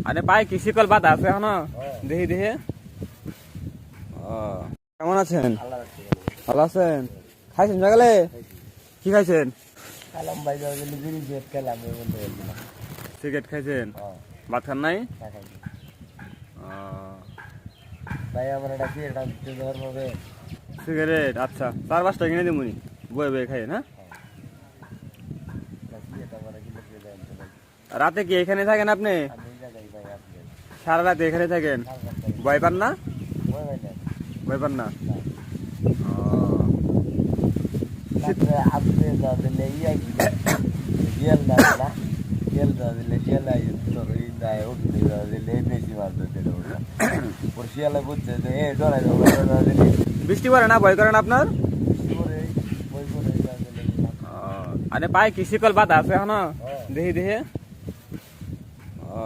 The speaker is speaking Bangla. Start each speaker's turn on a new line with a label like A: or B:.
A: আরে পায়ে কি শিকল বাধা আছে এখনো? দেখি দেখি। ও কেমন আছেন? ভালো আছেন? খাইছেন সকালে? কি খাইছেন?
B: কালাম ভাই যাওয়া গেলে বিড়ি সিগারেট খেলাম এর মধ্যে
A: সিগারেট খাইছেন? ভাত খান নাই?
B: ভাই আমার একটা সিগারেট আনতে দেওয়ার হবে।
A: সিগারেট আচ্ছা 4-5টা কিনে দিমুনি বয়ে বয়ে খাই না? রাতে কি এখানে থাকেন আপনি? সারা রাত এখানে থাকেন? ভয় পান না? ভয় পান না?
B: আপনি যা দিলে ইয়া গেল না না গেল যা দিলে গেল তোর এই দায় উঠতে যা দিলে বেশি মাছ দিলে ওর শিয়ালে বুঝছে যে এ ডরাই দিলে
A: বৃষ্টি পড়ে না? ভয় করে না আপনার? আরে পায়ে কি শিকল বাধা আছে এখনো? দেখি দেখি। ও